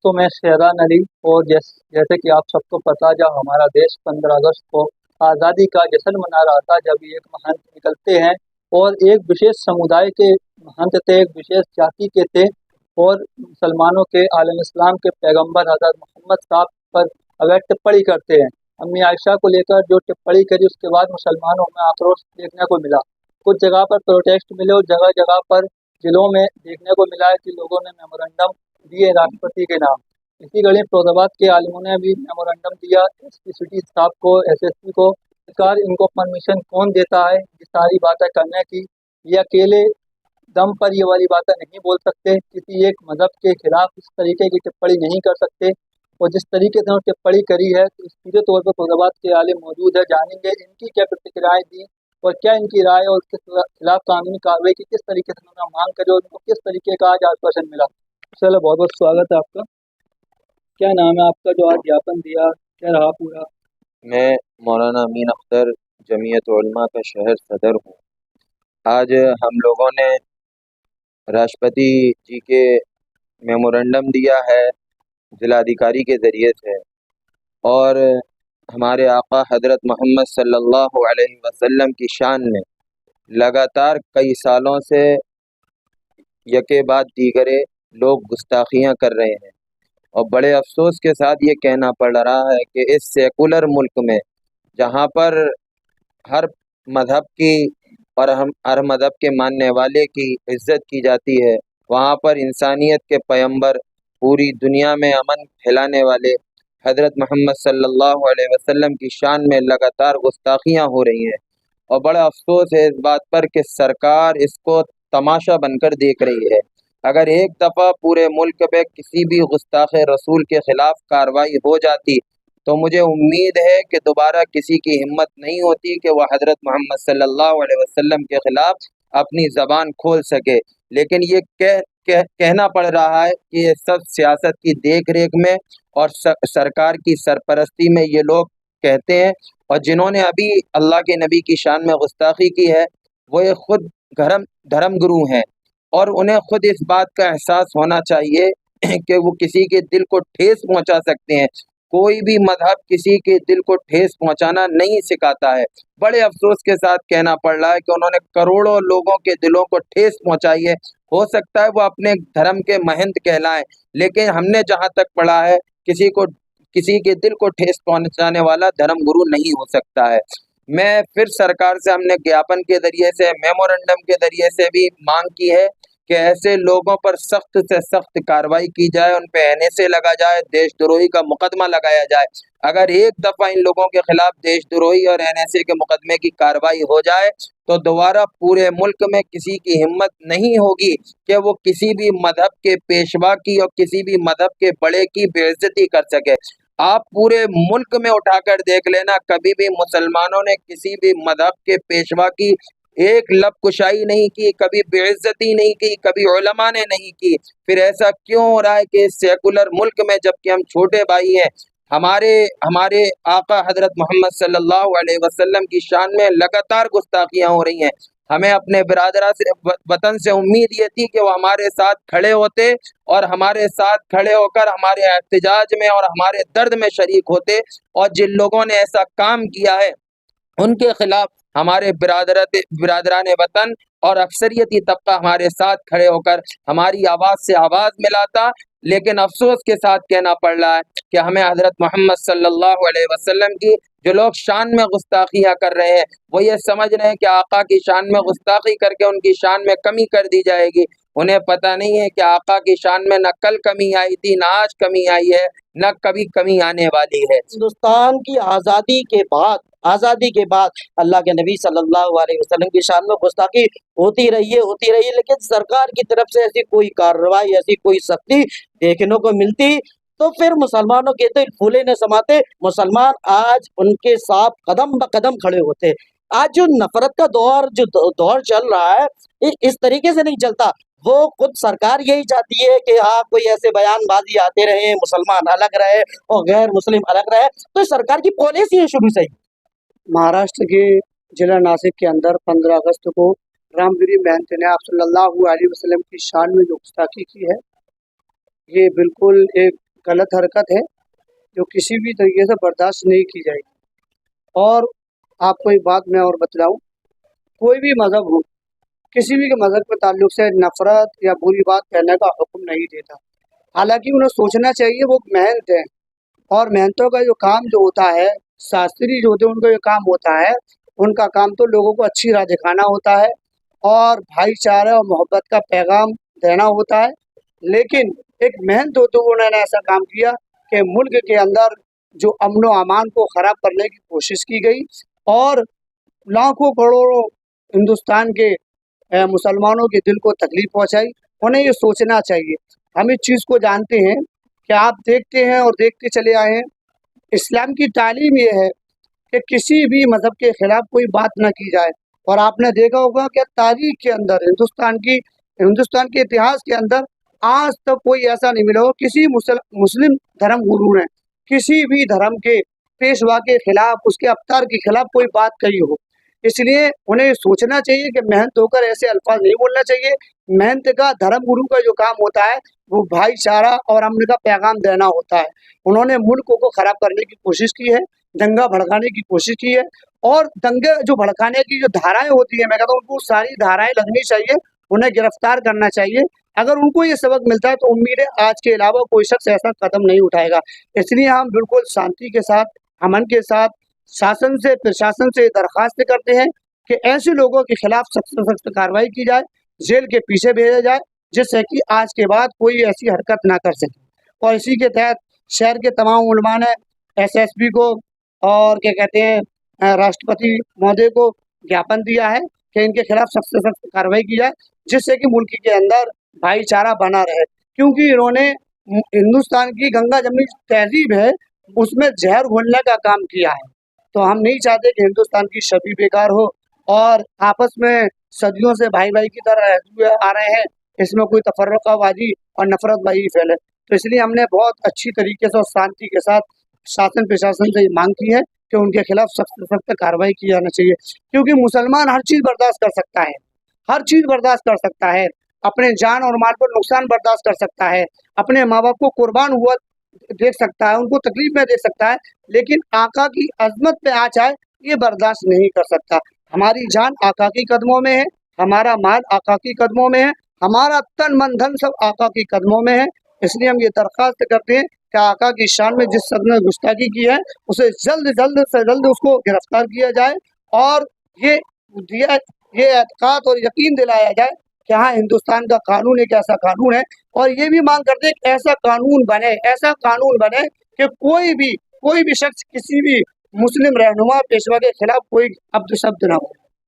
तो मैं शेरान अली। और जैसे कि आप सबको पता, जब हमारा देश 15 अगस्त को आज़ादी का जश्न मना रहा था, जब एक महंत निकलते हैं और एक विशेष समुदाय के महंत थे, एक विशेष जाति के थे, और मुसलमानों के आलम इस्लाम के पैगंबर हज़रत मोहम्मद साहब पर अगर टिप्पणी करते हैं, अम्मी आयशा को लेकर जो टिप्पणी करी, उसके बाद मुसलमानों में आक्रोश देखने को मिला। कुछ जगह पर प्रोटेस्ट मिले और जगह जगह पर जिलों में देखने को मिला है कि लोगों ने मेमोरेंडम दिए राष्ट्रपति के नाम। इसी कड़ी फैजाबाद के आलिमों ने भी मेमोरेंडम दिया एसपी सिटी साहब को, एसएसपी को। सरकार इनको परमिशन कौन देता है ये सारी बातें करने की? ये अकेले दम पर ये वाली बातें नहीं बोल सकते, किसी एक मजहब के खिलाफ इस तरीके की टिप्पणी नहीं कर सकते। और जिस तरीके से उन्होंने टिप्पणी करी है, तो सीधे तौर पर फैजाबाद के आलिम मौजूद है, जानेंगे इनकी क्या प्रतिक्रियाएं दी और क्या इनकी राय, और उसके खिलाफ कानूनी कार्रवाई की किस तरीके से उन्होंने मांग करी और उनको किस तरीके का आज आश्वासन मिला। चलो, बहुत बहुत स्वागत है आपका। क्या नाम है आपका जो आज ज्ञापन दिया, क्या रहा पूरा? मैं मौलाना अमीन अख्तर, जमीयत उलमा का शहर सदर हूँ। आज हम लोगों ने राष्ट्रपति जी के मेमोरेंडम दिया है जिलाधिकारी के ज़रिए से, और हमारे आका हज़रत मोहम्मद सल्लल्लाहु अलैहि वसल्लम की शान में लगातार कई सालों से यके बाद दीगरे लोग गुस्ताखियाँ कर रहे हैं। और बड़े अफसोस के साथ ये कहना पड़ रहा है कि इस सेकुलर मुल्क में, जहाँ पर हर मज़हब की और हर मज़हब के मानने वाले की इज़्ज़त की जाती है, वहाँ पर इंसानियत के पैगंबर, पूरी दुनिया में अमन फैलाने वाले हज़रत मोहम्मद सल्लल्लाहु अलैहि वसल्लम की शान में लगातार गुस्ताखियाँ हो रही हैं। और बड़ा अफसोस है इस बात पर कि सरकार इसको तमाशा बनकर देख रही है। अगर एक दफ़ा पूरे मुल्क पे किसी भी गुस्ताख रसूल के ख़िलाफ़ कार्रवाई हो जाती, तो मुझे उम्मीद है कि दोबारा किसी की हिम्मत नहीं होती कि वह हज़रत मोहम्मद सल्लल्लाहु अलैहि वसल्लम के ख़िलाफ़ अपनी ज़बान खोल सके। लेकिन ये कहना पड़ रहा है कि ये सब सियासत की देख रेख में और सरकार की सरपरस्ती में ये लोग कहते हैं। और जिन्होंने अभी अल्लाह के नबी की शान में गुस्ताखी की है, वो ये खुद धर्म गुरु हैं, और उन्हें खुद इस बात का एहसास होना चाहिए कि वो किसी के दिल को ठेस पहुंचा सकते हैं। कोई भी मजहब किसी के दिल को ठेस पहुंचाना नहीं सिखाता है। बड़े अफसोस के साथ कहना पड़ रहा है कि उन्होंने करोड़ों लोगों के दिलों को ठेस पहुंचाई है। हो सकता है वो अपने धर्म के महंत कहलाएं, लेकिन हमने जहाँ तक पढ़ा है, किसी के दिल को ठेस पहुंचाने वाला धर्म गुरु नहीं हो सकता है। मैं फिर सरकार से, हमने ज्ञापन के जरिए से, मेमोरेंडम के जरिए से भी मांग की है कि ऐसे लोगों पर सख्त से सख्त कार्रवाई की जाए, उन पे एनएसए लगा जाए, देशद्रोही का मुकदमा लगाया जाए। अगर एक दफ़ा इन लोगों के खिलाफ देशद्रोही और एनएसए के मुकदमे की कार्रवाई हो जाए, तो दोबारा पूरे मुल्क में किसी की हिम्मत नहीं होगी कि वो किसी भी मजहब के पेशवा की और किसी भी मजहब के बड़े की बेइज्जती कर सके। आप पूरे मुल्क में उठाकर देख लेना, कभी भी मुसलमानों ने किसी भी मजहब के पेशवा की एक लब कुशाई नहीं की, कभी बेइज्जती नहीं की, कभी उलमा ने नहीं की। फिर ऐसा क्यों हो रहा है कि इस सेकुलर मुल्क में, जबकि हम छोटे भाई हैं, हमारे हमारे आका हजरत मोहम्मद सल्लल्लाहु अलैहि वसल्लम की शान में लगातार गुस्ताखियाँ हो रही हैं। हमें अपने बिरादरा से, वतन से उम्मीद ये थी कि वो हमारे साथ खड़े होते और हमारे साथ खड़े होकर हमारे एहतजाज में और हमारे दर्द में शरीक होते। और जिन लोगों ने ऐसा काम किया है, उनके खिलाफ हमारे बिरादरान वतन और अक्सरियती तबका हमारे साथ खड़े होकर हमारी आवाज़ से आवाज़ मिलाता। लेकिन अफसोस के साथ कहना पड़ रहा है कि हमें हज़रत मोहम्मद सल्लल्लाहु अलैहि वसल्लम की, जो लोग शान में गुस्ताखियाँ कर रहे हैं, वो ये समझ रहे हैं कि आका की शान में गुस्ताखी करके उनकी शान में कमी कर दी जाएगी। उन्हें पता नहीं है कि आका की शान में न कल कमी आई थी, न आज कमी आई है, न कभी कमी आने वाली है। हिंदुस्तान की आज़ादी के बाद अल्लाह के नबी सल्लल्लाहु अलैहि वसल्लम की शान में गुस्ताखी होती रही है, लेकिन सरकार की तरफ से ऐसी कोई कार्रवाई, ऐसी कोई सख्ती देखने को मिलती तो फिर मुसलमानों के दिल फूले न समाते, मुसलमान आज उनके साथ कदम ब कदम खड़े होते। आज जो नफरत का दौर चल रहा है, इस तरीके से नहीं चलता। वो खुद सरकार यही चाहती है कि हाँ, कोई ऐसे बयानबाजी आते रहे, मुसलमान अलग रहे और गैर मुस्लिम अलग रहे। तो सरकार की पॉलिसी है शुरू से ही। महाराष्ट्र के जिला नासिक के अंदर 15 अगस्त को रामगिरी महंत ने आप सल्लल्लाहु अलैहि वसल्लम की शान में जो गुस्ताखी की है, ये बिल्कुल एक गलत हरकत है जो किसी भी तरीके से बर्दाश्त नहीं की जाएगी। और आपको एक बात मैं और बतलाऊं, कोई भी मज़हब हो, किसी भी के मज़हब के ताल्लुक से नफ़रत या बुरी बात कहने का हुक्म नहीं देता। हालांकि उन्हें सोचना चाहिए, वो मेहनत है और मेहनतों का जो काम जो होता है, शास्त्री जो होते हैं उनका जो काम होता है, उनका काम तो लोगों को अच्छी राह दिखाना होता है और भाईचारा और मोहब्बत का पैगाम देना होता है। लेकिन एक मेहनत होते हुए उन्होंने ऐसा काम किया कि मुल्क के अंदर जो अमन व अमान को ख़राब करने की कोशिश की गई और लाखों करोड़ों हिंदुस्तान के मुसलमानों के दिल को तकलीफ पहुंचाई। उन्हें ये सोचना चाहिए। हम इस चीज़ को जानते हैं कि आप देखते हैं और देखते चले आए हैं, इस्लाम की तालीम ये है कि किसी भी मज़हब के ख़िलाफ़ कोई बात ना की जाए। और आपने देखा होगा कि तारीख़ के अंदर हिंदुस्तान के इतिहास के अंदर आज तक कोई ऐसा नहीं मिला हो किसी मुस्लिम धर्म गुरु ने किसी भी धर्म के पेशवा के खिलाफ, उसके अवतार के खिलाफ कोई बात कही हो। इसलिए उन्हें सोचना चाहिए कि मेहनत होकर ऐसे अल्फाज नहीं बोलना चाहिए। मेहनत का, धर्म गुरु का जो काम होता है वो भाईचारा और अमन का पैगाम देना होता है। उन्होंने मुल्क को ख़राब करने की कोशिश की है, दंगा भड़काने की कोशिश की है और दंगे जो भड़काने की जो धाराएं होती है, मैं कहता हूँ उनको सारी धाराएं लगनी चाहिए, उन्हें गिरफ्तार करना चाहिए। अगर उनको ये सबक मिलता है तो उम्मीद है आज के अलावा कोई शख्स ऐसा कदम नहीं उठाएगा। इसलिए हम बिल्कुल शांति के साथ, अमन के साथ शासन से, प्रशासन से दरख्वास्त करते हैं कि ऐसे लोगों के खिलाफ सख्त से सख्त कार्रवाई की जाए, जेल के पीछे भेजा जाए, जिससे कि आज के बाद कोई ऐसी हरकत ना कर सके। और इसी के तहत शहर के तमाम उलमा ने SSP को और क्या कहते हैं राष्ट्रपति महोदय को ज्ञापन दिया है कि इनके खिलाफ सख्त से सख्त कार्रवाई की जाए, जिससे कि मुल्क के अंदर भाईचारा बना रहे। क्योंकि इन्होंने हिंदुस्तान की गंगा जमनी तहजीब है उसमें जहर घोलने का काम किया है। तो हम नहीं चाहते कि हिंदुस्तान की छवि बेकार हो और आपस में सदियों से भाई भाई की तरह रहते हुए आ रहे हैं, इसमें कोई तफर्रकाबाजी और नफरतबाजी फैले। तो इसलिए हमने बहुत अच्छी तरीके से और शांति के साथ शासन प्रशासन से मांग की है कि उनके खिलाफ सख्त से सख्त कार्रवाई की जाना चाहिए। क्योंकि मुसलमान हर चीज़ बर्दाश्त कर सकता है, हर चीज़ बर्दाश्त कर सकता है, अपने जान और माल पर नुकसान बर्दाश्त कर सकता है, अपने माँ बाप को कुर्बान हुआ देख सकता है, उनको तकलीफ में देख सकता है, लेकिन आका की अजमत पे आ जाए ये बर्दाश्त नहीं कर सकता। हमारी जान आका की कदमों में है, हमारा माल आका की कदमों में है, हमारा तन मन धन सब आका की कदमों में है। इसलिए हम ये दरख्वास्त करते हैं कि आका की शान में जिस शख्स ने गुस्ताखी की है उसे जल्द से जल्द उसको गिरफ्तार किया जाए और ये एतकाद और यकीन दिलाया जाए कि हाँ, हिंदुस्तान का कानून एक ऐसा कानून है। और ये भी मांग करते हैं कि ऐसा कानून बने कि कोई भी शख्स किसी भी मुस्लिम रहनुमा पेशवा के खिलाफ कोई अपशब्द ना हो।